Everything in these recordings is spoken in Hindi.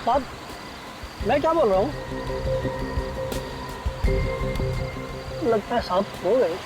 साहब, मैं क्या बोल रहा हूँ? लगता है साहब हो गए।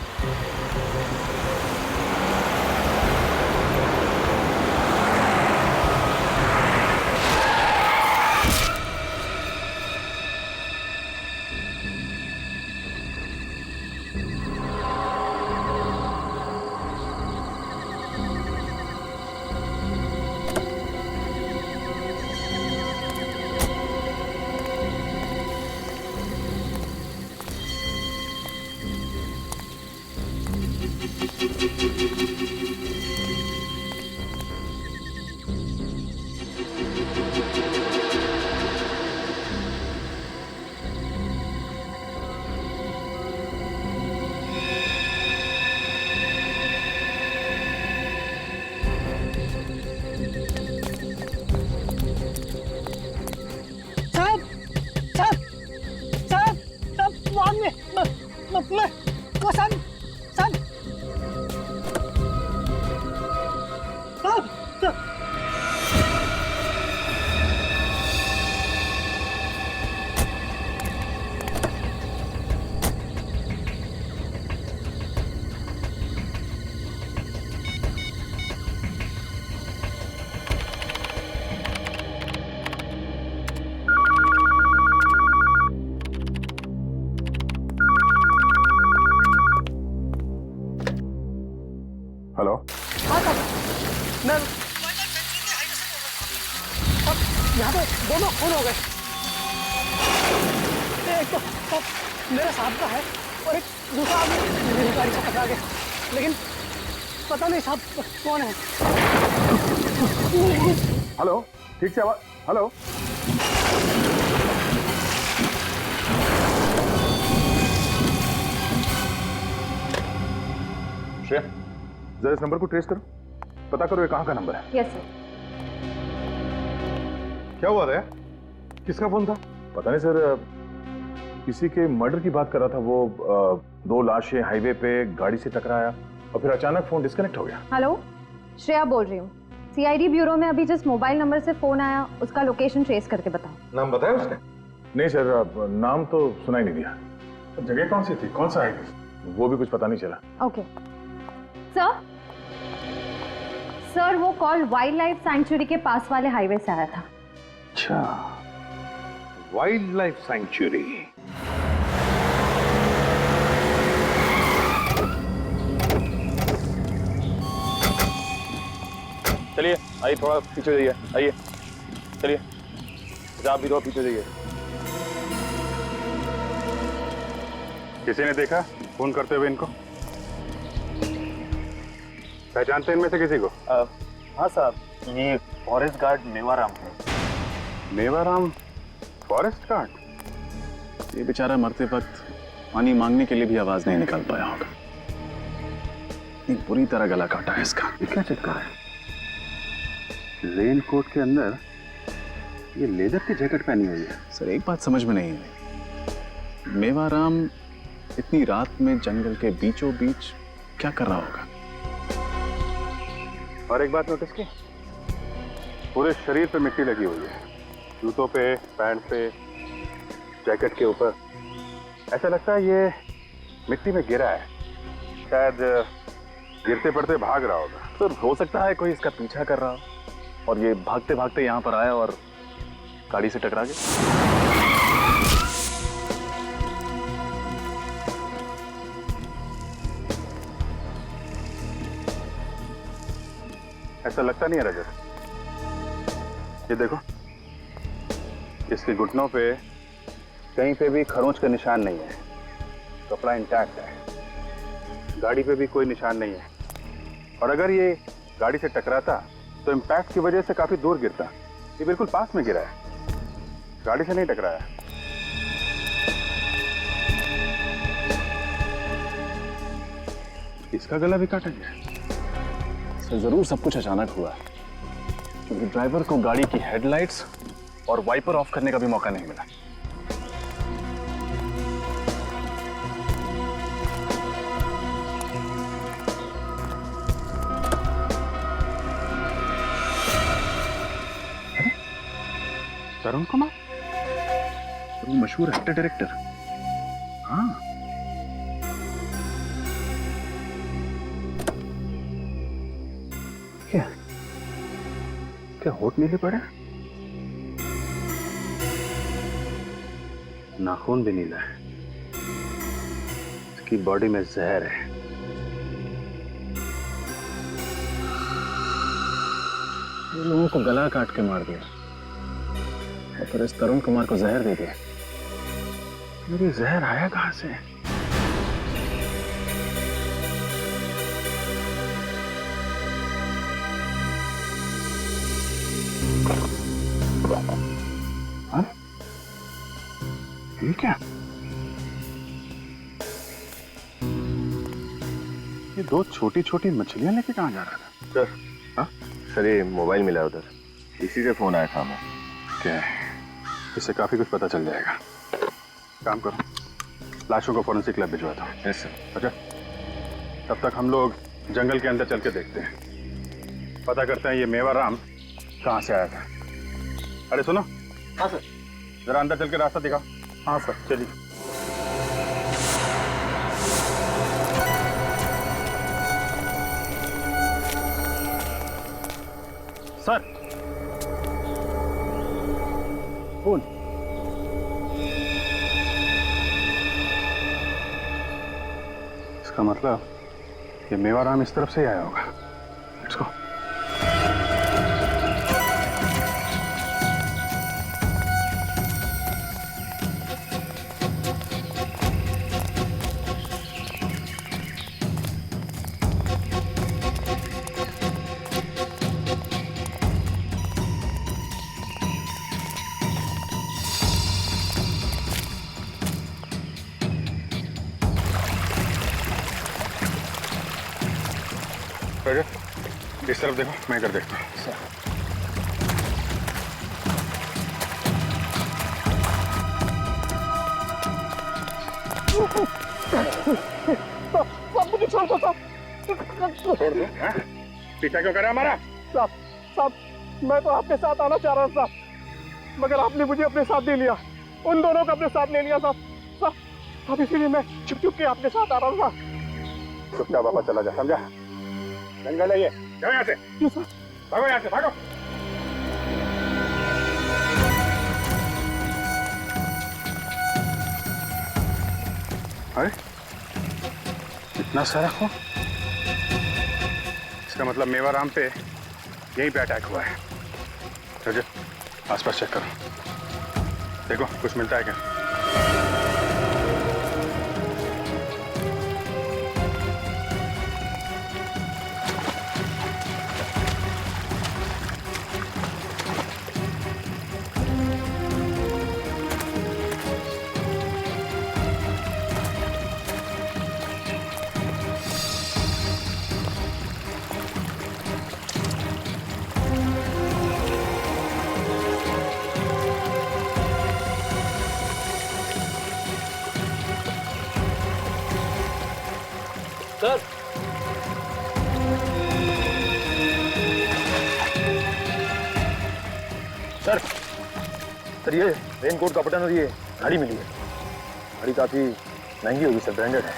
हेलो। हाँ साहब, मैं यहाँ पे दोनों खून हो गए। एक तो साहब मेरे साहब का है और एक दूसरा आदमी मेरी गाड़ी से टकरा गया, लेकिन पता नहीं साहब कौन है। हेलो, ठीक से आवाज। हेलो। श्रेया, जरा इस नंबर को ट्रेस करो, पता करो ये कहाँ का नंबर है। Yes sir. क्या हुआ था? किसका फोन था? पता नहीं सर, किसी के मर्डर की बात कर रहा था वो। दो लाशें हाईवे पे गाड़ी से टकराया और फिर अचानक फोन डिस्कनेक्ट हो गया। हेलो, श्रेया बोल रही हूँ। सीआईडी ब्यूरो में अभी जिस मोबाइल नंबर से फोन आया उसका लोकेशन ट्रेस करके बताओ। नाम बताया उसने? नहीं सर, नाम तो सुनाई नहीं दिया। जगह कौन सी थी, कौन सा हाईवे, वो भी कुछ पता नहीं चला। Okay sir. सर वो कॉल वाइल्ड लाइफ सैंक्चुरी के पास वाले हाईवे से आया था। अच्छा, वाइल्ड लाइफ सैंक्चुरी। चलिए आइए, थोड़ा पीछे जाइए, आइए चलिए। आप भी थोड़ा पीछे जाइए। किसी ने देखा फोन करते हुए इनको? पहचानते हैं इनमें से किसी को? हाँ साहब, ये फॉरेस्ट गार्ड मेवाराम है। Mewaram forest guard? ये बेचारा मरते वक्त पानी मांगने के लिए भी आवाज नहीं निकाल पाया होगा। एक बुरी तरह गला काटा है इसका। ये क्या चक्कर है? रेन कोट के अंदर ये लेदर की जैकेट पहनी हुई है। सर एक बात समझ में नहीं आई, मेवाराम इतनी रात में जंगल के बीचों बीच क्या कर रहा होगा? और एक बात नोटिस की, पूरे शरीर पे मिट्टी लगी हुई है, जूतों पे, पैंट पे, जैकेट के ऊपर। ऐसा लगता है ये मिट्टी में गिरा है, शायद गिरते पड़ते भाग रहा होगा। तो हो सकता है कोई इसका पीछा कर रहा हो और ये भागते भागते यहाँ पर आया और गाड़ी से टकरा गया। ऐसा लगता नहीं है रजत। ये देखो, इसके घुटनों पे कहीं पे भी खरोंच का निशान नहीं है, कपड़ा इंटैक्ट है, गाड़ी पे भी कोई निशान नहीं है। और अगर ये गाड़ी से टकराता तो इम्पैक्ट की वजह से काफी दूर गिरता। ये बिल्कुल पास में गिरा है, गाड़ी से नहीं टकराया। इसका गला भी काटा गया। सर जरूर सब कुछ अचानक हुआ है, क्योंकि ड्राइवर को गाड़ी की हेडलाइट्स और वाइपर ऑफ करने का भी मौका नहीं मिला। तरुण कुमार? वो मशहूर एक्टर डायरेक्टर। हाँ। क्या क्या होठ नीले पड़े? नाखून भी नीला है। इसकी बॉडी में जहर है। ये लोगों को गला काट के मार दिया और फिर इस तरुण कुमार को जहर दे दिया। मेरी जहर आया कहां से? हाँ? ये क्या? ये दो छोटी छोटी मछलियां लेके कहां जा रहा था? सर, हाँ सर, ये मोबाइल मिला उधर, इसी से फोन आया था हमें। क्या है? इससे काफी कुछ पता चल जाएगा। काम करो, लाशों को फॉरेंसिक लैब भिजवा दो। Yes sir. अच्छा, तब तक हम लोग जंगल के अंदर चल के देखते हैं, पता करते हैं ये मेवाराम कहाँ से आया था। अरे सुनो। हाँ सर। जरा अंदर चल के रास्ता दिखाओ। हाँ सर, चलिए। सर, कौन? इसका मतलब ये मेवाराम इस तरफ से ही आया होगा। Let's go. इस तरफ देखो, मैं इधर देखता हूँ। मुझे छोड़ दो साहब। छोड़ दो? पीछा क्यों करे हमारा? साहब, मैं तो आपके साथ आना चाह रहा था, मगर आपने मुझे अपने साथ नहीं लिया। उन दोनों को अपने साथ ले लिया साहब। अब इसीलिए मैं छुप छुप के आपके साथ आ रहा था। चुपचाप वापस चला जा, समझा? जंगल है ये, जाओ यहाँ से। भागो यहाँ से, भागो। अरे इतना सारा खून? इसका मतलब मेवाराम पे यहीं पे अटैक हुआ है। चलो आसपास चेक करो, देखो कुछ मिलता है क्या। सर, सर, सर ये रेनकोट का बटन और ये घड़ी मिली है। घड़ी काफी महंगी होगी सर, ब्रांडेड है।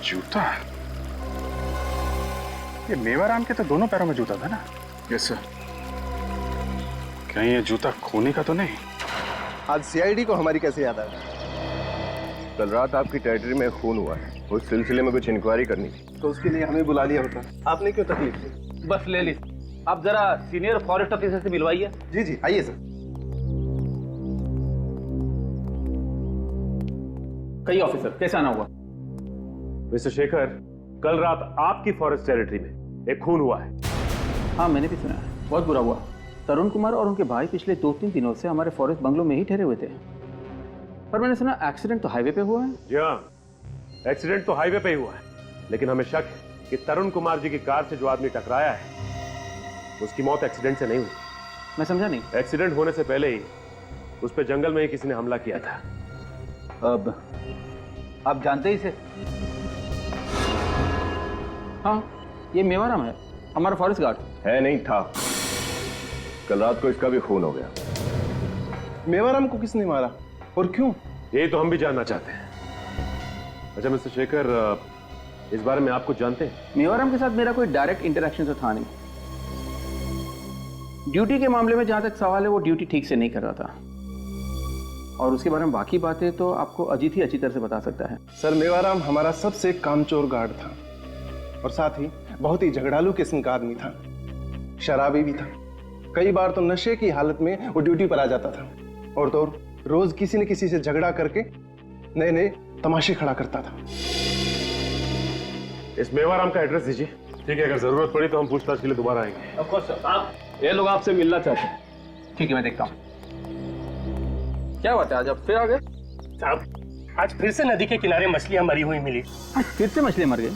जूता? ये मेवाराम के तो दोनों पैरों में जूता था ना? Yes sir. कहीं ये जूता खूनी का तो नहीं? आज सीआईडी को हमारी कैसे याद आ गई? कल रात आपकी टेरिटरी में खून हुआ है, उस सिलसिले में कुछ इंक्वायरी करनी थी। तो उसके लिए हमें बुला लिया होता। आपने क्यों तकलीफ ली? बस ले ली। आप जरा सीनियर फॉरेस्ट ऑफिसर से मिलवाइए। जी जी, आइए सर। कई ऑफिसर, कैसे आना हुआ? मिस्टर शेखर, कल रात आपकी फॉरेस्ट टेरिटरी में एक खून हुआ है। हाँ, मैंने भी सुना है। बहुत बुरा हुआ। तरुण कुमार और उनके भाई पिछले 2-3 दिनों से हमारे फॉरेस्ट बंगलो में ही ठहरे हुए थे, पर मैंने सुना एक्सीडेंट तो हाईवे पे हुआ है। जी हाँ, एक्सीडेंट तो हाईवे पे ही हुआ है, लेकिन हमें शक है कि तरुण कुमार जी की कार से जो आदमी टकराया है उसकी मौत एक्सीडेंट से नहीं हुई। मैं समझा नहीं। एक्सीडेंट होने से पहले ही उस पर जंगल में ही किसी ने हमला किया था। अब आप जानते ही इसे? हाँ, ये मेवाराम है, हमारा फॉरेस्ट गार्ड। है नहीं था, कल रात को इसका भी खून हो गया। मेवाराम को किसने मारा और क्यों? यही तो हम भी जानना चाहते हैं। अच्छा मिस्टर शेखर, इस बारे में आप कुछ जानते हैं? मेवाराम के साथ मेरा कोई डायरेक्ट इंटरेक्शन तो था नहीं। ड्यूटी के मामले में जहां तक सवाल है, वो ड्यूटी ठीक से नहीं कर रहा था, और उसके बारे में बाकी बातें तो आपको अजीत ही अच्छी तरह से बता सकता है। सर, मेवाराम हमारा सबसे कामचोर गार्ड था और साथ ही बहुत ही झगड़ालू किस्म का आदमी था। शराबी भी था। कई बार तो नशे की हालत में वो ड्यूटी पर आ जाता था और तो रोज किसी न किसी से झगड़ा करके नए नए तमाशे खड़ा करता था। इस मेवाराम का एड्रेस दीजिए। ठीक है, अगर जरूरत पड़ी तो हम पूछताछ के लिए दोबारा आएंगे। Of course sir. आप, ये लोग आपसे मिलना चाहते हैं। ठीक है, मैं देखता हूँ। क्या बात है, आज आप फिर आ गए? साहब, आज फिर से नदी के किनारे मछलियां मरी हुई मिली। आज फिर से मछलियां मर गई?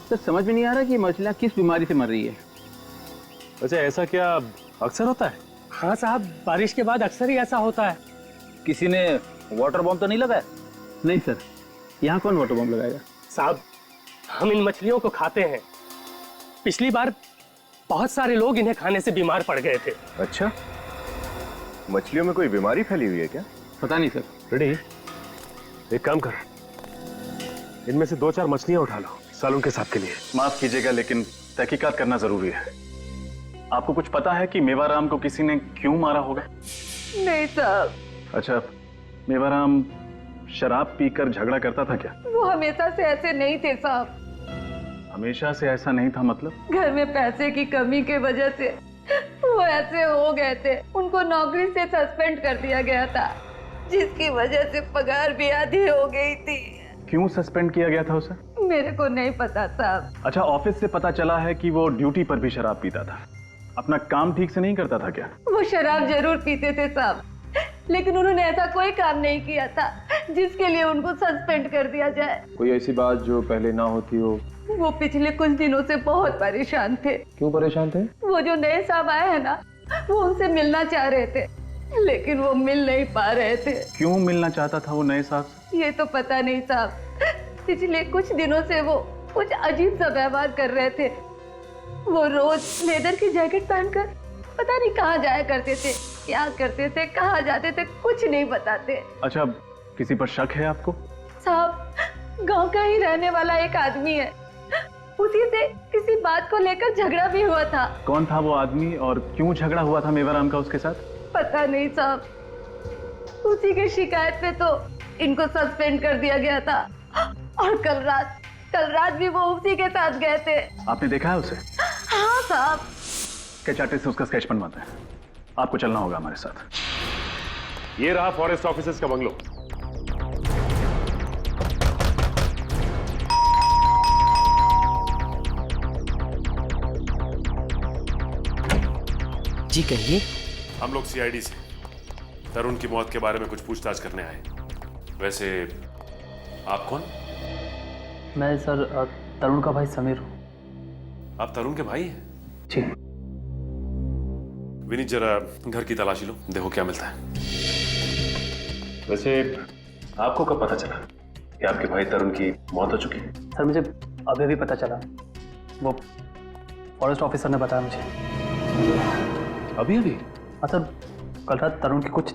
सर समझ में नहीं आ रहा कि मछलियां किस बीमारी से मर रही है। अच्छा, ऐसा क्या अक्सर होता है? हाँ साहब, बारिश के बाद अक्सर ही ऐसा होता है। किसी ने वाटर बॉम्ब तो नहीं लगाया? नहीं सर, यहाँ कौन वाटर बॉम्ब लगाएगा? साहब, हम इन मछलियों को खाते हैं। पिछली बार बहुत सारे लोग इन्हें खाने से बीमार पड़ गए थे। अच्छा, मछलियों में कोई बीमारी फैली हुई है क्या? पता नहीं सर। रेडी, एक काम कर, इनमें से 2-4 मछलियां उठा लो सालों के साथ के लिए। माफ कीजिएगा, लेकिन तहकीकात करना जरूरी है। आपको कुछ पता है कि मेवाराम को किसी ने क्यों मारा होगा? नहीं साहब। अच्छा, मेवाराम शराब पीकर झगड़ा करता था क्या? वो हमेशा से ऐसे नहीं थे साहब। हमेशा से ऐसा नहीं था मतलब? घर में पैसे की कमी के वजह से वो ऐसे हो गए थे। उनको नौकरी से सस्पेंड कर दिया गया था, जिसकी वजह से पगार भी आधी हो गई थी। क्यों सस्पेंड किया गया था उसे? मेरे को नहीं पता साहब। अच्छा, ऑफिस से पता चला है कि वो ड्यूटी पर भी शराब पीता था। अपना काम ठीक से नहीं करता था क्या? वो शराब जरूर पीते थे साहब, लेकिन उन्होंने ऐसा कोई काम नहीं किया था जिसके लिए उनको सस्पेंड कर दिया जाए। कोई ऐसी बात जो पहले ना होती हो? वो पिछले कुछ दिनों से बहुत परेशान थे। क्यों परेशान थे? वो जो नए साहब आए हैं ना, वो उनसे मिलना चाह रहे थे, लेकिन वो मिल नहीं पा रहे थे। क्यों मिलना चाहता था वो नए साहब से? ये तो पता नहीं साहब। पिछले कुछ दिनों से वो कुछ अजीब सा व्यवहार कर रहे थे। वो रोज लेदर की जैकेट पहनकर पता नहीं कहाँ जाया करते थे, क्या करते थे, कहाँ जाते थे, कुछ नहीं बताते। अच्छा, किसी पर शक है आपको? साहब, गांव का ही रहने वाला एक आदमी है, उसी से किसी बात को लेकर झगड़ा भी हुआ था। कौन था वो आदमी और क्यों झगड़ा हुआ था मेवाराम का उसके साथ? पता नहीं साहब। उसी की शिकायत पे तो इनको सस्पेंड कर दिया गया था, और कल रात भी वो उसी के साथ गए थे। आपने देखा है उसे? हाँ साहब। स्केच आर्टिस्ट से उसका स्केच बनवाते हैं। आपको चलना होगा हमारे साथ। ये रहा फॉरेस्ट ऑफिसर्स का बंगलो। जी कहिए। हम लोग सीआईडी से तरुण की मौत के बारे में कुछ पूछताछ करने आए। वैसे आप कौन? मैं सर तरुण का भाई समीर हूँ। आप तरुण के भाई हैं? जी। विनीत, जरा घर की तलाशी लो, देखो क्या मिलता है। वैसे आपको कब पता चला कि आपके भाई तरुण की मौत हो चुकी है? सर मुझे अभी भी पता चला, वो फॉरेस्ट ऑफिसर ने बताया मुझे। अभी अभी? हाँ सर, कल रात तरुण की कुछ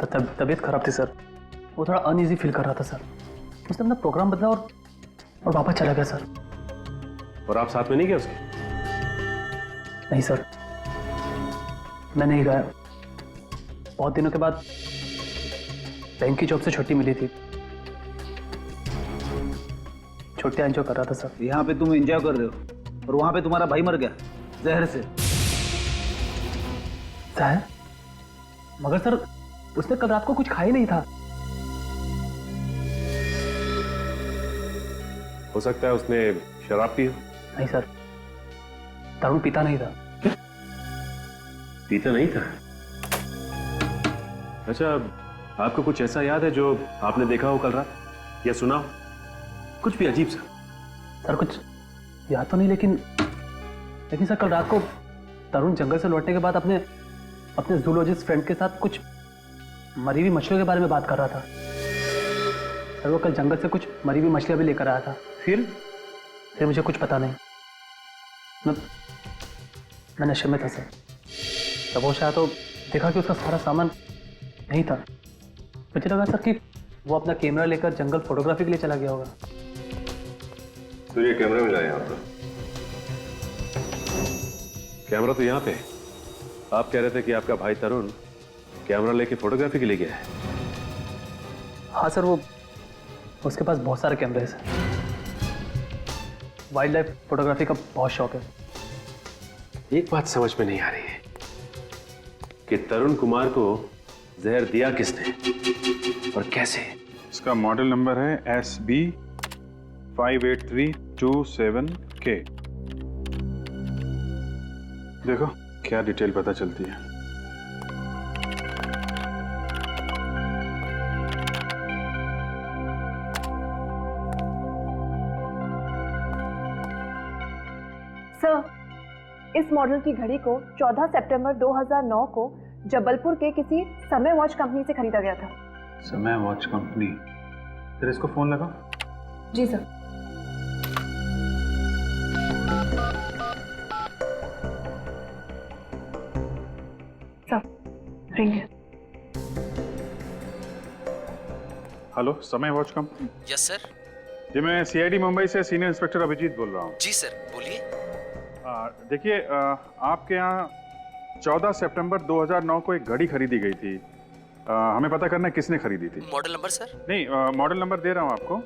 तबीयत खराब थी सर। वो थोड़ा अनईजी फील कर रहा था सर। उसने अपना प्रोग्राम बदला और वापस चला गया सर। और आप साथ में नहीं गए उसके? नहीं सर, मैं नहीं गया। बहुत दिनों के बाद बैंक की जॉब से छुट्टी मिली थी, छुट्टियां एंजॉय कर रहा था सर। यहाँ पे तुम एंजॉय कर रहे हो और वहां पे तुम्हारा भाई मर गया जहर से। जहर? मगर सर उसने कल रात को कुछ खाया नहीं था। हो सकता है उसने शराब पी हो। नहीं सर, तरुण पीता नहीं था। पीता नहीं था? अच्छा, आपको कुछ ऐसा याद है जो आपने देखा हो कल रात या सुना हो? कुछ भी अजीब सा? सर कुछ याद तो नहीं, लेकिन सर कल रात को तरुण जंगल से लौटने के बाद अपने जूलॉजिस्ट फ्रेंड के साथ कुछ मरी हुई मछलियों के बारे में बात कर रहा था। सर वो कल जंगल से कुछ मरी हुई मछलियां भी लेकर आया था। फिर मुझे कुछ पता नहीं, मैं नशे में था सर। जब होश आया तो देखा कि उसका सारा सामान नहीं था। मुझे लगा सर कि वो अपना कैमरा लेकर जंगल फोटोग्राफी के लिए चला गया होगा। तो ये कैमरा मिला यहाँ पर? कैमरा तो यहाँ पे है। आप कह रहे थे कि आपका भाई तरुण कैमरा लेके फोटोग्राफी के लिए गया है। हाँ सर, वो उसके पास बहुत सारे कैमरे हैं। वाइल्ड लाइफ फोटोग्राफी का बहुत शौक है। एक बात समझ में नहीं आ रही है कि तरुण कुमार को जहर दिया किसने और कैसे? इसका मॉडल नंबर है SB58327K। देखो क्या डिटेल पता चलती है। सर, इस मॉडल की घड़ी को 14 सितंबर 2009 को जबलपुर के किसी समय वॉच कंपनी से खरीदा गया था। समय वॉच कंपनी? फिर इसको फोन लगा। जी सर। सर, रिंग है। Hello, Samay watch company? Yes sir. जी, मैं CID मुंबई से सीनियर इंस्पेक्टर अभिजीत बोल रहा हूँ। जी सर, बोलिए। देखिए, आपके यहाँ 14 सितंबर 2009 को एक घड़ी खरीदी गई थी। हमें पता करना है किसने खरीदी थी। Model number sir? नहीं, मॉडल नंबर दे रहा हूँ आपको।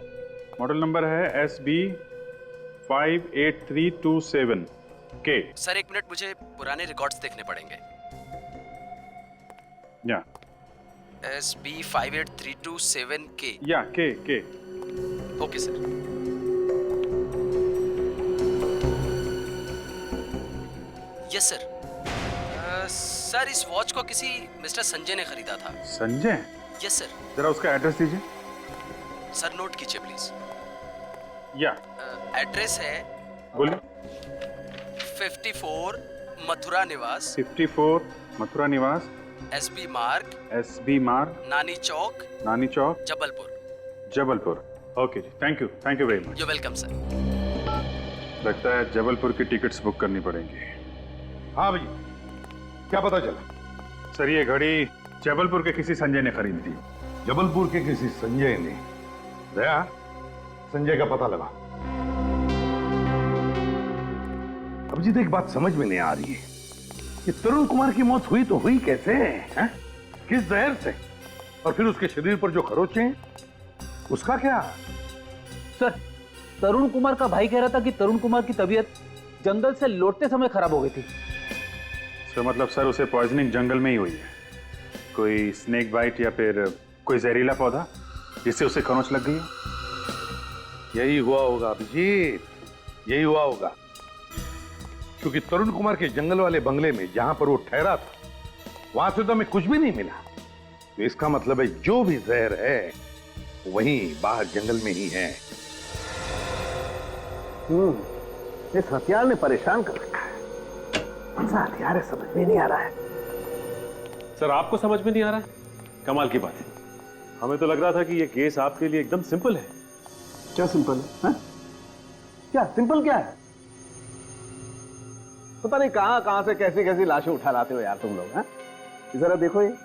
मॉडल नंबर है SB58327K। सर एक मिनट, मुझे पुराने रिकॉर्ड्स देखने पड़ेंगे। या SB58327K। या K। Okay sir. Yes sir. Sir इस वॉच को किसी मिस्टर संजय ने खरीदा था। संजय? Yes sir. जरा उसका एड्रेस दीजिए। सर नोट कीजिए प्लीज। या एड्रेस है, बोलिए। 54 मथुरा निवास। 54 मथुरा निवास, SB मार्ग, नानी चौक, जबलपुर। ओके जी, thank you very much. You welcome sir. लगता है जबलपुर की टिकट्स बुक करनी पड़ेंगी। हाँ भैया, क्या पता चला? सर ये घड़ी जबलपुर के किसी संजय ने खरीदी थी। जबलपुर के किसी संजय ने? दया, संजय का पता लगा। अभिजीत, एक बात समझ में नहीं आ रही है कि तरुण कुमार की मौत हुई तो हुई कैसे है? किस जहर से? और फिर उसके शरीर पर जो खरोचे उसका क्या? सर, तरुण कुमार का भाई कह रहा था कि तरुण कुमार की तबीयत जंगल से लौटते समय खराब हो गई थी। तो मतलब सर उसे पॉइजनिंग जंगल में ही हुई है? कोई स्नेक बाइट या फिर कोई जहरीला पौधा जिससे उसे खरोंच लग गई है? यही हुआ होगा अभिजीत, यही हुआ होगा। क्योंकि तरुण कुमार के जंगल वाले बंगले में जहां पर वो ठहरा था वहां से तो हमें कुछ भी नहीं मिला। तो इसका मतलब है जो भी जहर है वहीं बाहर जंगल में ही है। इस हथियार ने परेशान कर रखा है। कौन सा हथियार है समझ में नहीं आ रहा है। सर आपको समझ में नहीं आ रहा है? कमाल की बात है। हमें तो लग रहा था कि ये केस आपके लिए एकदम सिंपल है। क्या सिंपल है? क्या सिंपल क्या है? पता नहीं कहां से कैसी कैसी लाशें उठा लाते हो यार तुम लोग। हैं? जरा देखो ये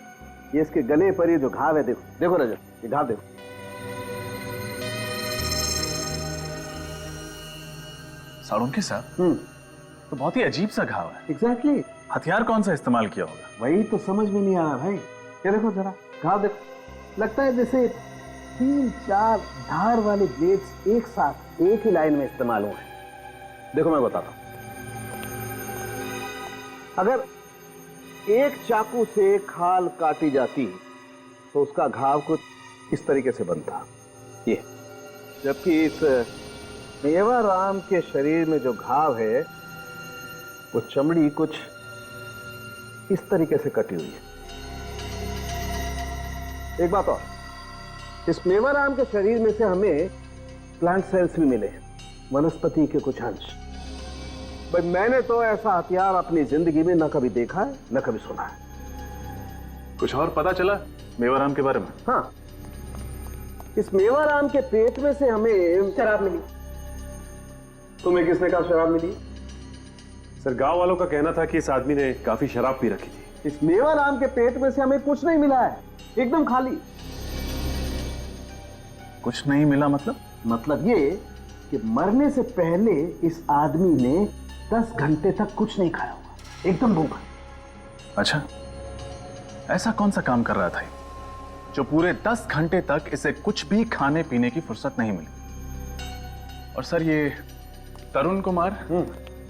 इसके गले पर ये जो घाव है, देखो रजत, ये घाव देखो। साळुंखे साहब, तो बहुत ही अजीब सा घाव है। एग्जैक्टली। हथियार कौन सा इस्तेमाल किया होगा? वही तो समझ में नहीं आ रहा भाई। ये देखो जरा घाव देखो, लगता है जैसे 3-4 धार वाले ब्लेड्स एक साथ एक ही लाइन में इस्तेमाल हुए हैं। देखो मैं बताता हूं, अगर एक चाकू से खाल काटी जाती तो उसका घाव कुछ इस तरीके से बनता ये, जबकि इस मेवाराम के शरीर में जो घाव है वो चमड़ी कुछ इस तरीके से कटी हुई है। एक बात और, इस मेवाराम के शरीर में से हमें प्लांट सेल्स भी मिले, वनस्पति के कुछ अंश। भाई मैंने तो ऐसा हथियार अपनी जिंदगी में न कभी देखा है न कभी सुना है। कुछ और पता चला मेवाराम के बारे में? हाँ, इस मेवाराम के पेट में से हमें शराब मिली। तुम्हें किसने कहा शराब मिली? सर गांव वालों का कहना था कि इस आदमी ने काफी शराब पी रखी थी। इस मेवाराम के पेट में से हमें कुछ नहीं मिला है, एकदम खाली। कुछ नहीं मिला मतलब? मतलब ये कि मरने से पहले इस आदमी ने 10 घंटे तक कुछ नहीं खाया होगा, एकदम भूखा। अच्छा, ऐसा कौन सा काम कर रहा था जो पूरे 10 घंटे तक इसे कुछ भी खाने पीने की फुर्सत नहीं मिली? और सर, ये तरुण कुमार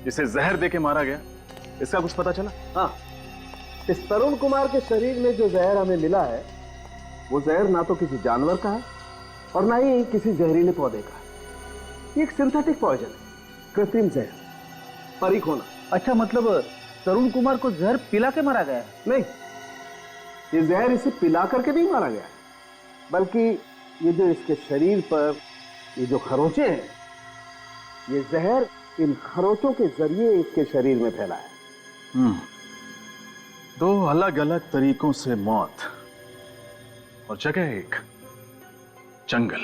जिसे जहर देके मारा गया, इसका कुछ पता चला? हाँ, इस तरुण कुमार के शरीर में जो जहर हमें मिला है, वो जहर ना तो किसी जानवर का है और ना ही किसी जहरीले पौधे का है। ये एक सिंथेटिक पॉइजन है, कृत्रिम जहर, परिखोना। अच्छा, मतलब तरुण कुमार को जहर पिला के मारा गया है? नहीं, ये जहर इसे पिला करके नहीं मारा गया, बल्कि ये जो इसके शरीर पर ये जो खरोंचे हैं, ये जहर इन खरोंचों के जरिए इसके शरीर में फैला है। 2 अलग अलग तरीकों से मौत और जगह एक जंगल।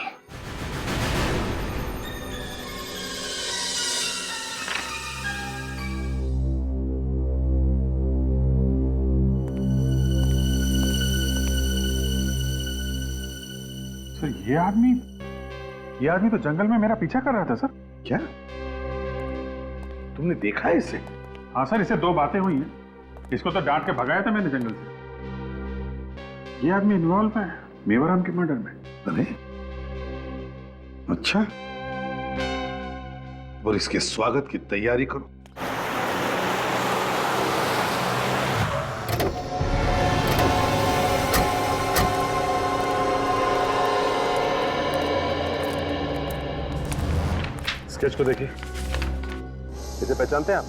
सर, ये आदमी तो जंगल में मेरा पीछा कर रहा था सर। क्या तुमने देखा है इसे? हाँ सर, इसे 2 बातें हुई हैं। इसको तो डांट के भगाया था मैंने जंगल से। ये आदमी इन्वॉल्व है मेवाराम के मर्डर में। अरे अच्छा, और इसके स्वागत की तैयारी करो। स्केच को देखिए, इसे पहचानते हैं आप?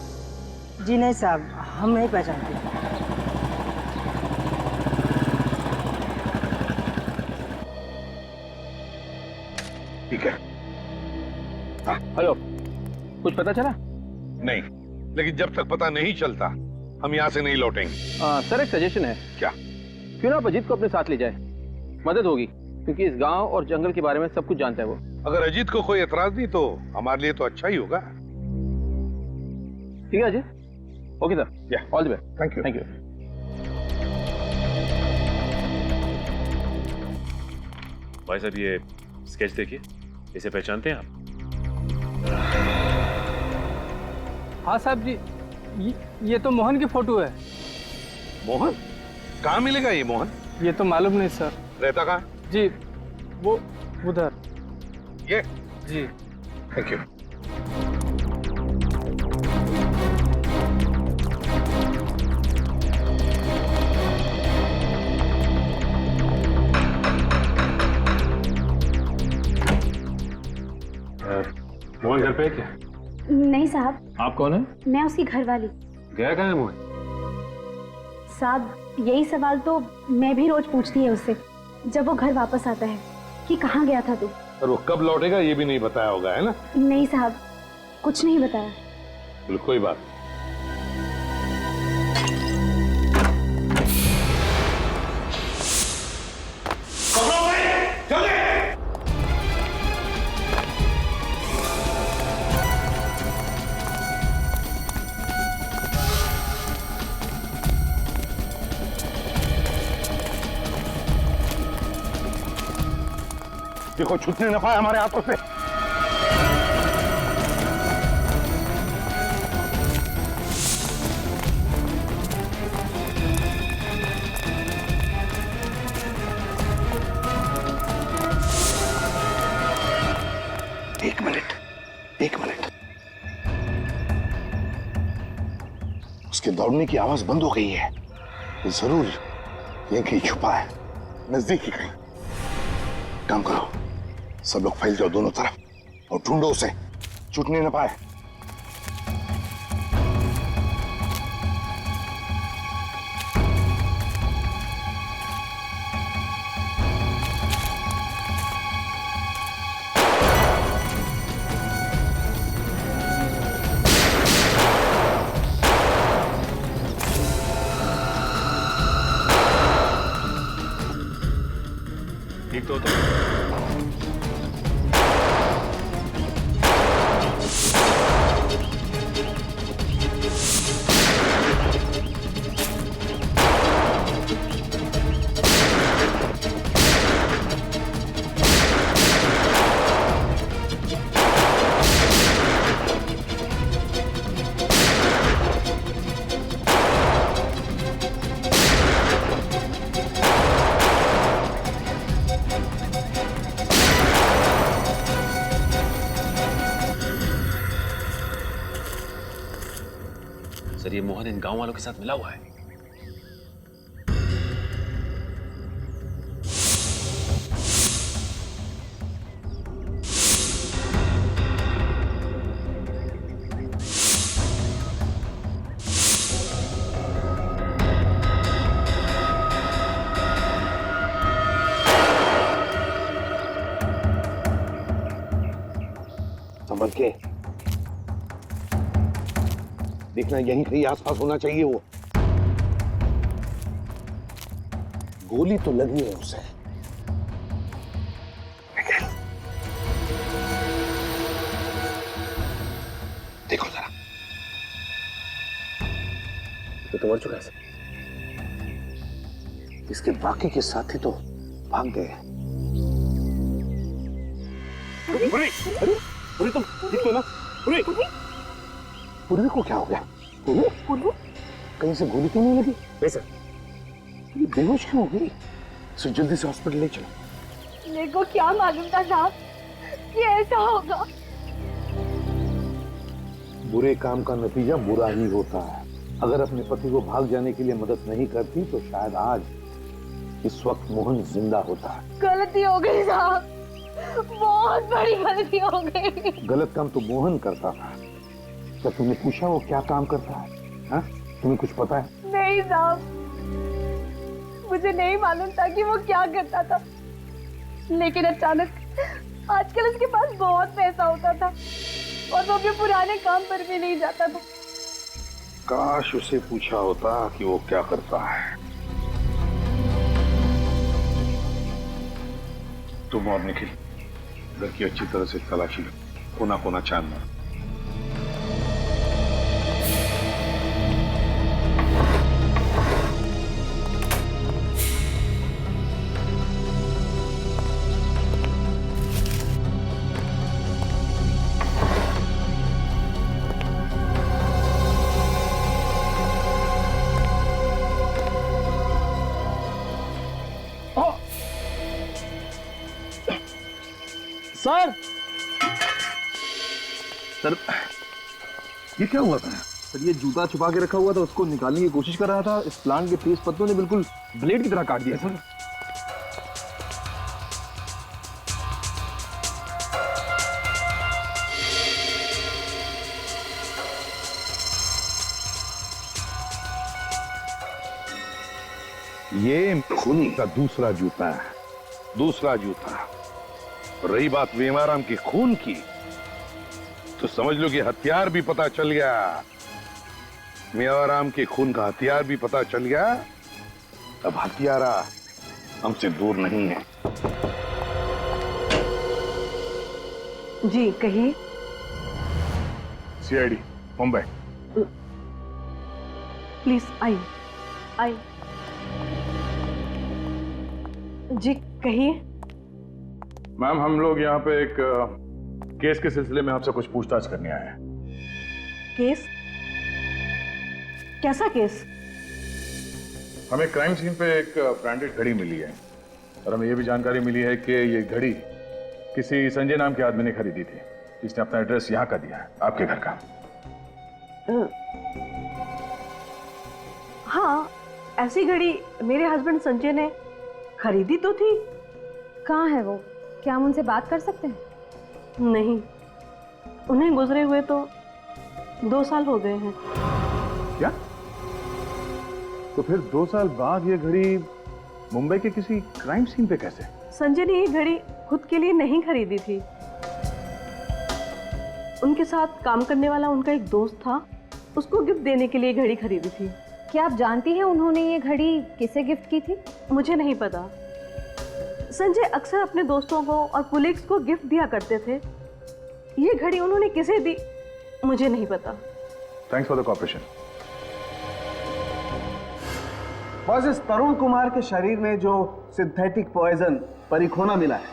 जी नहीं साहब, हम नहीं पहचानते। ठीक है। हाँ। हेलो, कुछ पता चला? नहीं, लेकिन जब तक पता नहीं चलता हम यहाँ से नहीं लौटेंगे। सर, एक सजेशन है। क्या? क्यों ना आप अजीत को अपने साथ ले जाए, मदद होगी, क्योंकि इस गांव और जंगल के बारे में सब कुछ जानता है वो। अगर अजीत को कोई एतराज नहीं तो हमारे लिए तो अच्छा ही होगा। ठीक है अजीत, ओके सर, या all the best. Thank you. Thank you. भाई साहब, ये स्केच देखिए, इसे पहचानते हैं आप? हाँ साहब जी, ये तो मोहन की फोटो है। मोहन? कहाँ मिलेगा ये मोहन? ये तो मालूम नहीं सर। रहता कहाँ? जी, वो उधर। ये? जी, थैंक यू। मोहन घर पे है क्या? नहीं साहब। आप कौन है? मैं उसकी घरवाली। गया कहाँ है मोहन? साहब, यही सवाल तो मैं भी रोज पूछती है उससे जब वो घर वापस आता है कि कहाँ गया था तू। और वो कब लौटेगा ये भी नहीं बताया होगा, है ना? नहीं साहब, कुछ नहीं बताया। बिल्कुल, कोई बात। देखो, छूटने न पाए हमारे हाथों से। एक मिनट। उसके दौड़ने की आवाज बंद हो गई है। जरूर यहीं कहीं छुपा है, नजदीक ही कहीं। काम करो, सब लोग फैल जाओ दोनों तरफ और ढूंढो उसे, छूटने न पाए। ठीक तो होता। ये मोहन इन गांव वालों के साथ मिला हुआ है। संभल के देखना, यहीं कहीं आसपास होना चाहिए वो। गोली तो लगी है उसे। देखो जरा, तो मर चुका है। इसके बाकी के साथी तो भाग गए। अरे अरे तुम ठीक तो ना? पूरी को क्या हो गया? पूरी कहीं से गोली तो नहीं लगी? वैसे ये बेहोश क्यों हो गई? इसे जल्दी से हॉस्पिटल ले चलो। मेरे को क्या मालूम था साहब कि ऐसा होगा। बुरे काम का नतीजा बुरा ही होता है। अगर अपने पति को भाग जाने के लिए मदद नहीं करती तो शायद आज इस वक्त मोहन जिंदा होता। गलती हो गई साहब, बहुत बड़ी गलती हो गई। गलत काम तो मोहन करता था। क्या तुमने पूछा वो क्या काम करता है? हा? तुम्हें कुछ पता है? नहीं साहब, मुझे नहीं मालूम था कि वो क्या करता था, लेकिन अचानक आजकल उसके पास बहुत पैसा होता था और वो भी पुराने काम पर भी नहीं जाता था। काश उसे पूछा होता कि वो क्या करता है। तुम और निखिल घर की अच्छी तरह से तलाशी लो, कोना कोना छानना। सर सर ये क्या हुआ था? सर ये जूता छुपा के रखा हुआ था, उसको निकालने की कोशिश कर रहा था। इस प्लांट के तेज पत्तों ने बिल्कुल ब्लेड की तरह काट दिया सर। ये खूनी का दूसरा जूता है, दूसरा जूता। रही बात वेमाराम के खून की, तो समझ लो कि हथियार भी पता चल गया। मेवाराम के खून का हथियार भी पता चल गया। अब हथियारा हमसे दूर नहीं है। जी कहिए। सीआईडी मुंबई। प्लीज आइए आइए। जी कहिए। मैम हम लोग यहाँ पे एक केस के सिलसिले में आपसे कुछ पूछताछ करने आए हैं। केस? कैसा केस? हमें क्राइम सीन पे एक ब्रांडेड घड़ी मिली है और हमें यह भी जानकारी मिली है कि ये घड़ी किसी संजय नाम के आदमी ने खरीदी थी, जिसने अपना एड्रेस यहाँ का दिया है, आपके घर का। हाँ, ऐसी घड़ी मेरे हस्बैंड संजय ने खरीदी तो थी। कहाँ है वो? क्या हम उनसे बात कर सकते हैं? नहीं, उन्हें गुजरे हुए तो 2 साल हो गए हैं। क्या? तो फिर 2 साल बाद ये घड़ी मुंबई के किसी क्राइम सीन पे कैसे? संजय ने ये घड़ी खुद के लिए नहीं खरीदी थी। उनके साथ काम करने वाला उनका एक दोस्त था, उसको गिफ्ट देने के लिए घड़ी खरीदी थी। क्या आप जानती हैं उन्होंने ये घड़ी किसे गिफ्ट की थी? मुझे नहीं पता। संजय अक्सर अपने दोस्तों को और पुलिस को गिफ्ट दिया करते थे। ये घड़ी उन्होंने किसे दी मुझे नहीं पता। Thanks for the cooperation. बस इस तरुण कुमार के शरीर में जो सिंथेटिक पॉइजन परिखोना मिला है,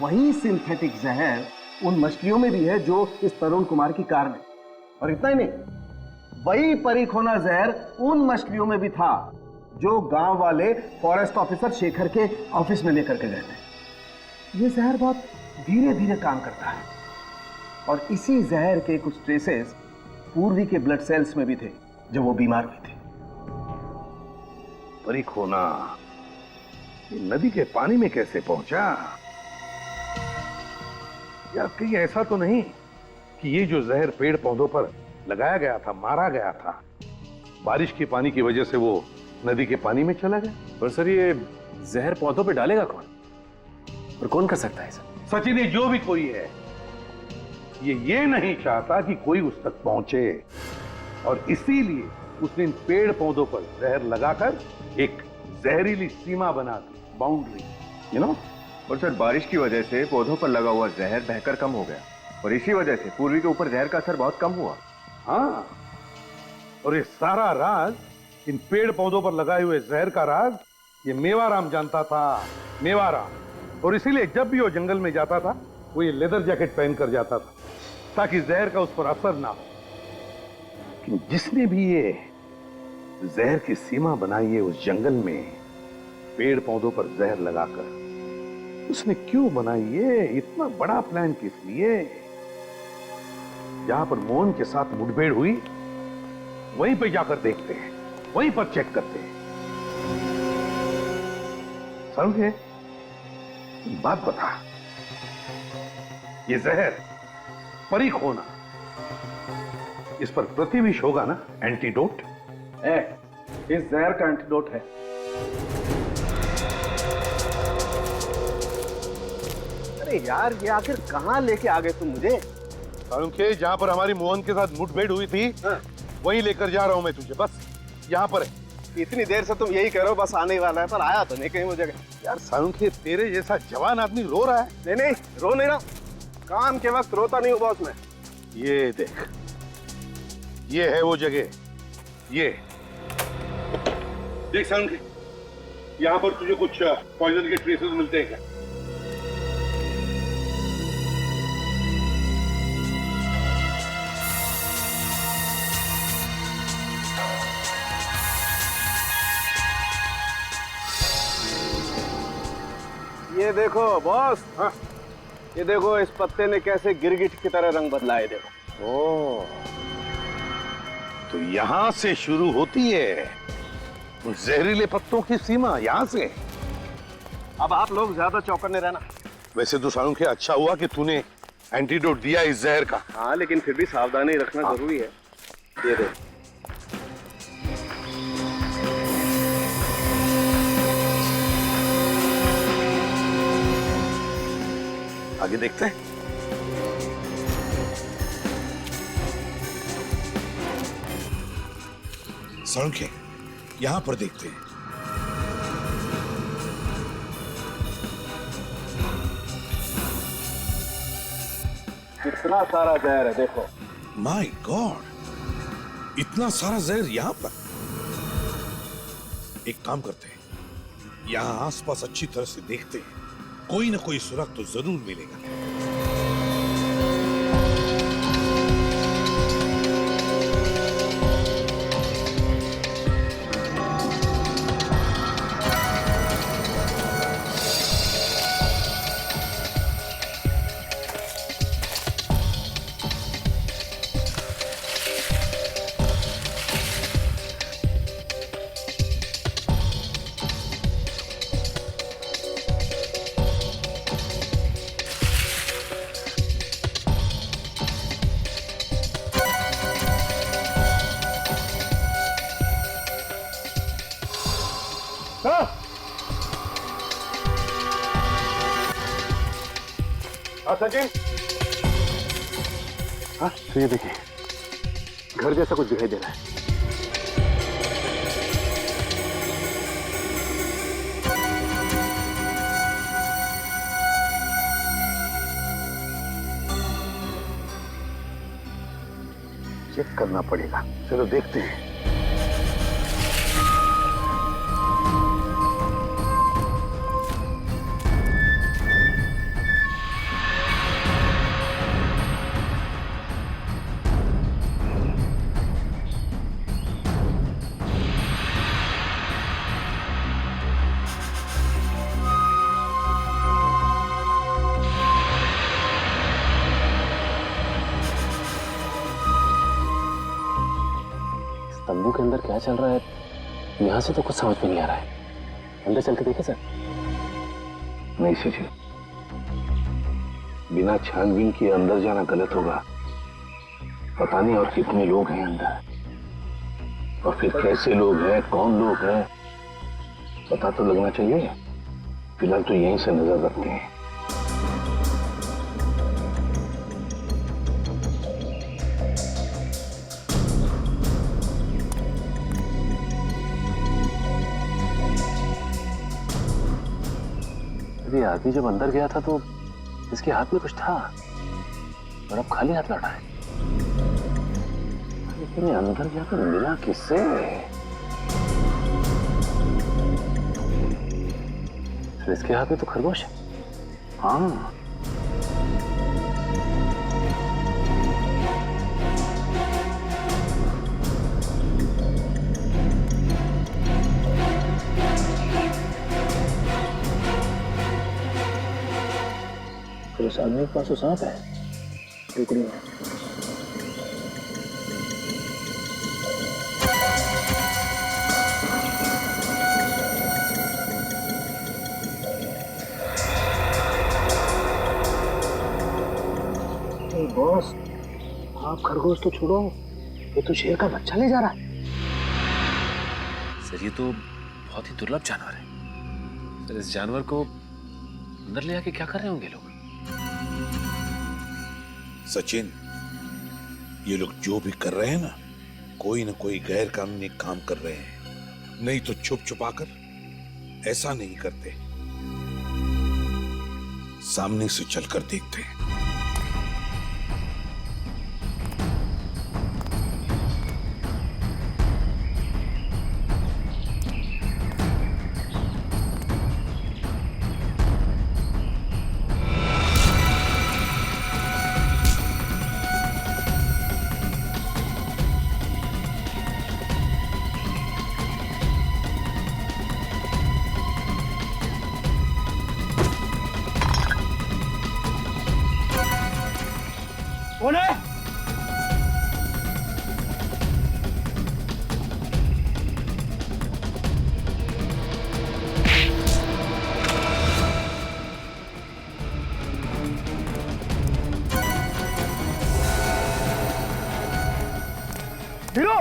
वही सिंथेटिक जहर उन मछलियों में भी है जो इस तरुण कुमार की कार में। और इतना ही नहीं, वही परिखोना जहर उन मछलियों में भी था जो गांव वाले फॉरेस्ट ऑफिसर शेखर के ऑफिस में लेकर के गए थे। ये जहर बहुत धीरे धीरे काम करता है और इसी जहर के कुछ ट्रेसेस पूर्वी के ब्लड सेल्स में भी थे, जब वो बीमार हुई थी। परी खोना ये नदी के पानी में कैसे पहुंचा? या कहीं ऐसा तो नहीं कि ये जो जहर पेड़ पौधों पर लगाया गया था, मारा गया था, बारिश के पानी की वजह से वो नदी के पानी में चला गया? पर सर ये जहर पौधों पे डालेगा कौन, और कौन कर सकता है सर? सचिन, ये जो भी कोई है ये नहीं चाहता कि कोई उस तक पहुंचे, और इसीलिए उसने इन पेड़ पौधों पर जहर लगाकर एक जहरीली सीमा बना दी, बाउंड्री, यू नो। और सर बारिश की वजह से पौधों पर लगा हुआ जहर बहकर कम हो गया, और इसी वजह से पूर्वी के ऊपर जहर का असर बहुत कम हुआ। हाँ, और ये सारा राज, इन पेड़ पौधों पर लगाए हुए जहर का राज, ये मेवाराम जानता था, मेवाराम। और इसीलिए जब भी वो जंगल में जाता था वो ये लेदर जैकेट पहन कर जाता था ताकि जहर का उस पर असर ना हो। लेकिन जिसने भी ये जहर की सीमा बनाई है उस जंगल में पेड़ पौधों पर जहर लगाकर, उसने क्यों बनाई है? इतना बड़ा प्लान किस लिए? जहां पर मोहन के साथ मुठभेड़ हुई वहीं पे जाकर देखते हैं, वहीं पर चेक करते हैं। समझे? बात बता, ये जहर परी खोना, इस पर प्रतिविष होगा ना एंटीडोट? इस जहर का एंटीडोट है। अरे यार, ये आखिर कहाँ लेके आ गए तुम मुझे? के जहां पर हमारी मोहन के साथ मुठभेड़ हुई थी, वहीं लेकर जा रहा हूं मैं तुझे। बस यहाँ पर है। इतनी देर से तुम यही कह रहे हो बस आने ही वाला है, पर आया तो नहीं कहीं मुझे। यार सालुंखे, तेरे जैसा जवान आदमी रो रहा है। नहीं नहीं, रो नहीं रहा, काम के वक्त रोता नहीं हूँ बॉस मैं। ये देख, ये है वो जगह, ये देख सालुंखे, यहाँ पर तुझे कुछ पॉइजन के ट्रेसेस मिलते हैं क्या? ये देखो बॉस, हाँ, ये देखो इस पत्ते ने कैसे गिरगिट की तरह रंग बदला है, देखो। ओह, तो यहां से शुरू होती है उस जहरीले पत्तों की सीमा, यहां से। अब आप लोग ज्यादा चौकन्ने रहना। वैसे तो सालुंखे अच्छा हुआ कि तूने एंटीडोट दिया इस जहर का। हाँ, लेकिन फिर भी सावधानी रखना जरूरी है। ये देखो, आगे देखते हैं। सालुंखे, यहां पर देखते हैं। कितना सारा जहर है, देखो। माय गॉड, इतना सारा जहर यहां पर। एक काम करते हैं, यहां आसपास अच्छी तरह से देखते हैं, कोई ना कोई सुराग तो जरूर मिलेगा। सचिन, हाँ, तो ये देखिए, घर जैसा कुछ दिखाई दे रहा है। चेक करना पड़ेगा, चलो देखते हैं। काबू के अंदर क्या चल रहा है यहाँ से तो कुछ समझ में नहीं आ रहा है। अंदर चल के देखे सर। नहीं सचिन, बिना छानबीन के अंदर जाना गलत होगा। पता नहीं और कितने लोग हैं अंदर, और फिर कैसे लोग हैं, कौन लोग हैं, पता तो लगना चाहिए। फिलहाल तो यहीं से नजर रखते हैं। ये आदमी जब अंदर गया था तो इसके हाथ में कुछ था और अब खाली हाथ लौटा है। लेकिन अंदर जाकर मिला किससे? इसके हाथ में तो खरगोश है। हाँ, फिर उस आदमी के पास तो सांप है टुकड़ी में। बॉस, आप खरगोश तो छोड़ो, ये तो शेर का बच्चा ले जा रहा है। सर ये तो बहुत ही दुर्लभ जानवर है सर। इस जानवर को अंदर ले आके क्या कर रहे होंगे लोग? सचिन, ये लोग जो भी कर रहे हैं ना कोई गैर कानूनी काम कर रहे हैं। नहीं तो छुप छुपा कर ऐसा नहीं करते, सामने से चलकर देखते हैं। कौन है? हीरो,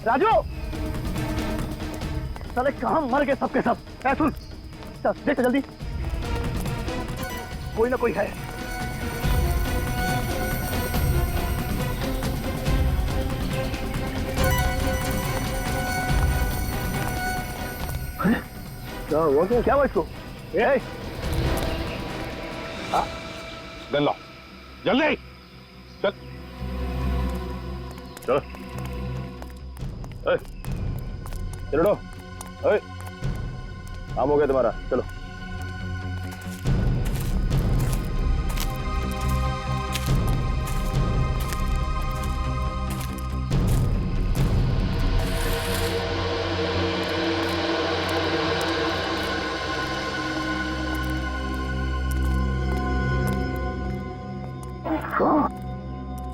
राजू, साले कहां मर गए सबके सब? ऐ सुन, चल देख जल्दी, कोई ना कोई है। क्या हुआ? क्या हुआ इसको? गन लो, जल्दी चल। चलो चलो, काम हो गया तुम्हारा, चलो।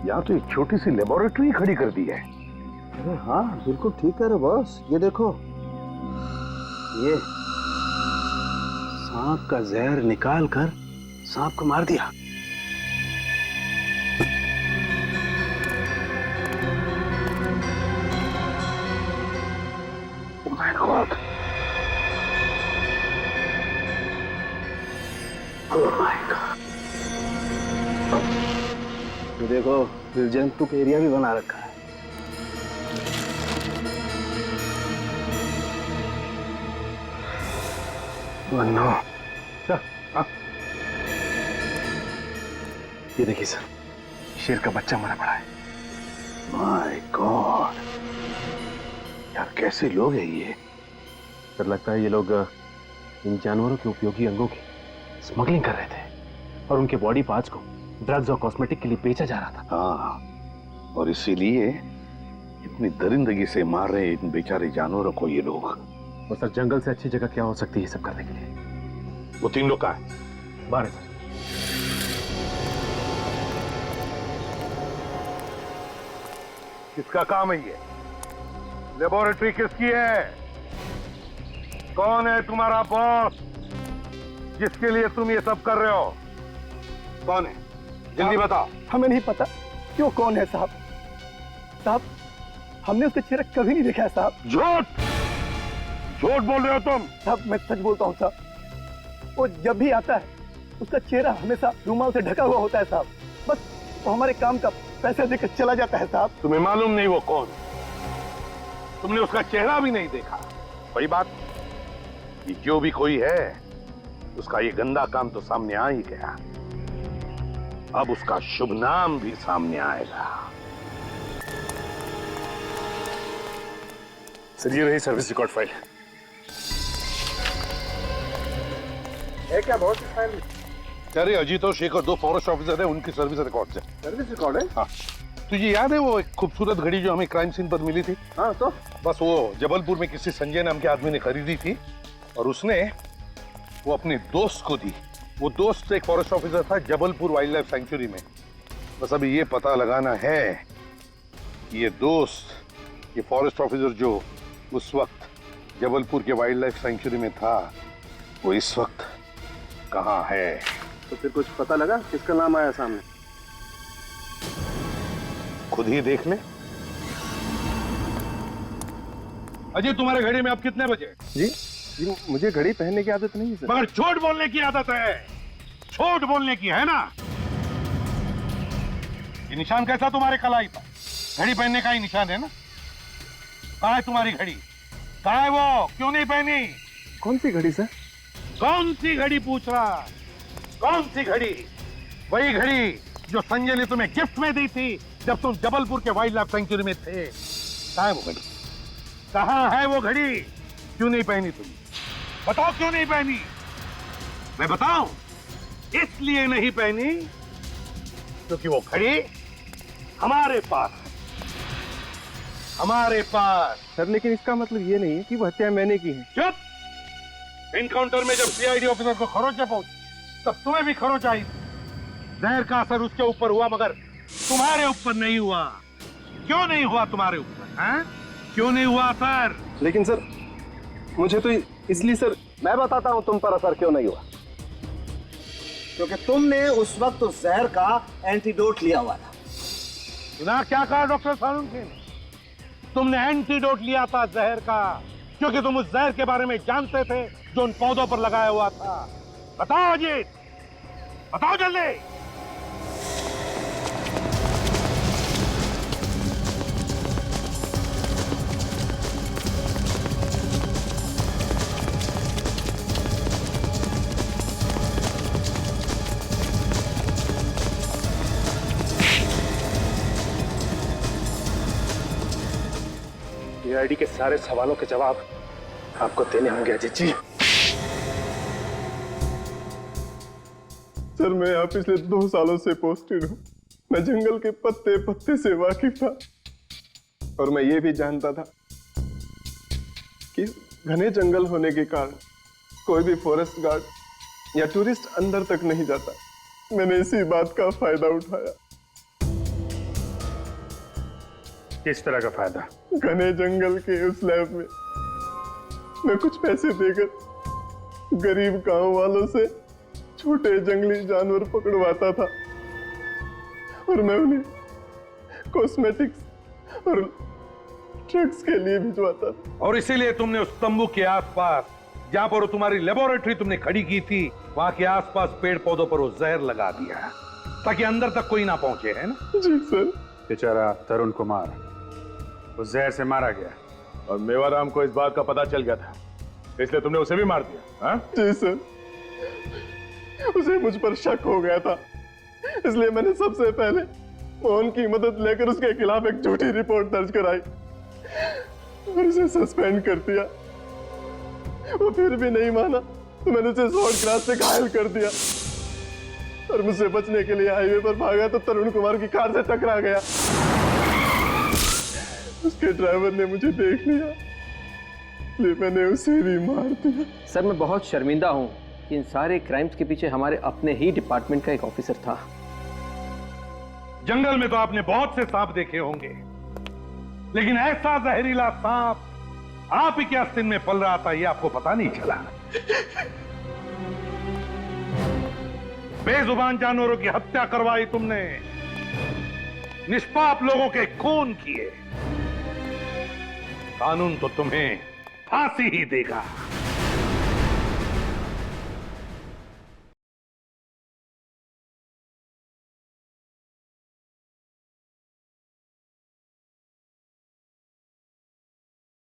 यहाँ तो एक छोटी सी लेबोरेटरी खड़ी कर दी है। अरे हाँ, बिल्कुल ठीक है रे बॉस। ये देखो, ये सांप का जहर निकाल कर सांप को मार दिया। Oh my God! Oh my God! ये देखो, निर्जंतुक एरिया भी बना रखा है। नो, ये देखिए सर, शेर का बच्चा मरा पड़ा है। माय गॉड, यार कैसे लोग हैं ये? सर लगता है ये लोग इन जानवरों के उपयोगी अंगों की स्मगलिंग कर रहे थे और उनके बॉडी पार्ट्स को ड्रग्स और कॉस्मेटिक के लिए बेचा जा रहा था। हाँ, और इसीलिए इतनी दरिंदगी से मार रहे इन बेचारे जानवरों को ये लोग। और सर जंगल से अच्छी जगह क्या हो सकती है सब करने के लिए? वो 3 लोग कहाँ हैं? बाहर सर। किसका काम है ये? लेबोरेटरी किसकी है? कौन है तुम्हारा बॉस जिसके लिए तुम ये सब कर रहे हो? कौन है? जल्दी बताओ। हमें नहीं पता क्यों कौन है साहब। साहब हमने उसका चेहरा कभी नहीं देखा है साहब। झूठ झूठ बोल रहे हो तुम। साहब मैं सच बोलता हूँ साहब। वो जब भी आता है उसका चेहरा हमेशा रुमाल से ढका हुआ होता है साहब। बस वो हमारे काम का पैसा देकर चला जाता है साहब। तुम्हें मालूम नहीं वो कौन? तुमने उसका चेहरा भी नहीं देखा। वही बात, ये जो भी कोई है उसका ये गंदा काम तो सामने आ ही गया, अब उसका शुभ नाम भी सामने आएगा। सर ये रही सर्विस रिकॉर्ड फाइल। है क्या बहुत सी फाइल? अरे अजीत और शेखर दो फॉरेस्ट ऑफिसर है, उनकी सर्विस रिकॉर्ड है। सर्विस रिकॉर्ड है? हाँ। तुझे याद है वो एक खूबसूरत घड़ी जो हमें क्राइम सीन पर मिली थी? हाँ तो बस वो जबलपुर में किसी संजय नाम के आदमी ने खरीदी थी और उसने वो अपने दोस्त को दी। वो दोस्त एक फॉरेस्ट ऑफिसर था जबलपुर वाइल्ड लाइफ सेंचुरी में। बस अभी ये पता लगाना है कि ये दोस्त, ये फॉरेस्ट ऑफिसर जो उस वक्त जबलपुर के वाइल्ड लाइफ सेंचुरी में था, वो इस वक्त कहाँ है? तो फिर कुछ पता लगा किसका नाम आया सामने? खुद ही देख ले। अजय तुम्हारे घड़ी में अब कितने बजे? जी जी मुझे घड़ी पहनने की आदत नहीं है सर। मगर झूठ बोलने की आदत है। झूठ बोलने की है ना? ये निशान कैसा तुम्हारे कलाई पर? घड़ी पहनने का ही निशान है ना? कहाँ है तुम्हारी घड़ी? कहाँ है वो? क्यों नहीं पहनी? कौन सी घड़ी सर? कौन सी घड़ी पूछ रहा? कौन सी घड़ी? वही घड़ी जो संजय ने तुम्हें गिफ्ट में दी थी जब तुम जबलपुर के वाइल्ड लाइफ सेंचुरी में थे। कहाँ है वो घड़ी? कहाँ है वो घड़ी? क्यों नहीं पहनी तुम? बताओ क्यों नहीं पहनी? मैं बताऊं? इसलिए नहीं पहनी क्योंकि वो घड़ी हमारे पास है। हमारे पास। सर लेकिन इसका मतलब ये नहीं है कि वो हत्या मैंने की है। चुप! एनकाउंटर में जब सीआईडी ऑफिसर को खरोच पहुंची तब तुम्हें भी खरोच आई। जहर का असर उसके ऊपर हुआ मगर तुम्हारे ऊपर नहीं हुआ। क्यों नहीं हुआ तुम्हारे ऊपर? हैं? क्यों नहीं हुआ असर? लेकिन सर मुझे तो इसलिए सर। मैं बताता हूं तुम पर असर क्यों नहीं हुआ। क्योंकि तुमने उस वक्त उस जहर का एंटीडोट लिया हुआ था। सुना क्या कहा डॉक्टर सालुंखे ने? तुमने एंटीडोट लिया था जहर का क्योंकि तुम उस जहर के बारे में जानते थे जो उन पौधों पर लगाया हुआ था। बताओ अजीत, बताओ जल्दी। सीआईडी के सारे सवालों के जवाब आपको देने होंगे अजीत जी। सर मैं यहाँ पिछले 2 सालों से पोस्टेड हूँ। मैं जंगल के पत्ते पत्ते से वाकिफ था और मैं ये भी जानता था कि घने जंगल होने के कारण कोई भी फॉरेस्ट गार्ड या टूरिस्ट अंदर तक नहीं जाता। मैंने इसी बात का फायदा उठाया। किस तरह का फायदा? घने जंगल के उस लैब में मैं कुछ पैसे देकर गरीब गांव वालों से छोटे जंगली जानवर पकड़वाता था और मैं उन्हें कॉस्मेटिक्स और ड्रग्स के लिए भिजवाता था। और इसीलिए तुमने उस तंबू के आसपास जहां पर तुम्हारी लेबोरेटरी तुमने खड़ी की थी वहां के आसपास पेड़ पौधों पर वो जहर लगा दिया ताकि अंदर तक कोई ना पहुंचे, है ना? जी सर। बेचारा तरुण कुमार उस जहर से मारा गया और मेवाराम को इस बात का पता चल गया था, इसलिए तुमने उसे भी मार दिया। हाँ? जी सर। उसे मुझ पर शक हो गया था, इसलिए मैंने सबसे पहले मोहन की मदद लेकर उसके खिलाफ एक झूठी रिपोर्ट दर्ज कराई और उसे सस्पेंड कर दिया। वो फिर भी नहीं माना तो मैंने उसे शॉर्ट क्लास से घायल कर दिया और मुझसे बचने के लिए हाईवे पर भागा तो तरुण कुमार की कार से टकरा गया। उसके ड्राइवर ने मुझे देख लिया इसलिए मैंने उसे भी मार दिया। सर मैं बहुत शर्मिंदा हूं कि इन सारे क्राइम्स के पीछे हमारे अपने ही डिपार्टमेंट का एक ऑफिसर था। जंगल में तो आपने बहुत से सांप देखे होंगे लेकिन ऐसा जहरीला सांप आप ही के आस्तीन में पल रहा था, ये आपको पता नहीं चला। बेजुबान जानवरों की हत्या करवाई तुमने, निष्पाप लोगों के खून किए। कानून तो तुम्हें फांसी ही देगा।